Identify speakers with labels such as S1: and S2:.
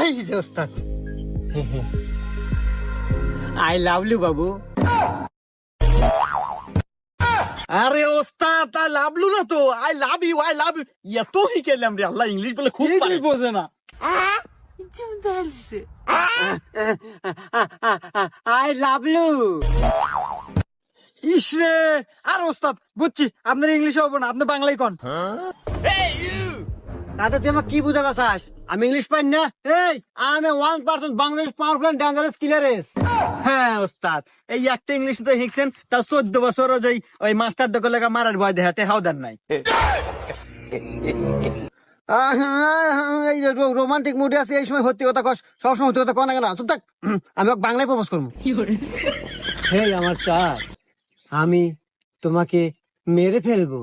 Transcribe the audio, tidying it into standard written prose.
S1: এই যে ওস্তাদ, আই লাভ ইউ বাবু। আরে ওস্তাদ, আই লাভ ইউ না তো, I love you, I love you. এত শিখাইলাম রে আল্লাহ, ইংলিশ বলে খুব পারে। বোঝে না। I love you. ইসরে, আর ওস্তাদ বুঝছি আপনার ইংলিশে হবো না, আপনি বাংলায় কন। তাতে তুই আমার কি বুঝাবা চাস? আমি ইংলিশ পাই না। এই আমি 1% বাংলাদেশ পাওয়ারফুল এন্ড ডেঞ্জারাস কিলারেস। হ্যাঁ ওস্তাদ, এই একটা ইংলিশ তো শিখছেন, তার 14 বছর ওই মাস্টার দোকে লেগা মারার ভয় দেখাতে হাওদার নাই। এই রোমান্টিক মুডে আছে, এই সময় সত্যি কথা কস, সবসময় সত্যি কথা কনা কেন? চুপ থাক, আমি ওকে বাংলায় প্রপোজ করবো। হেই আমার চাঁদ, আমি তোমাকে মেরে ফেলবো।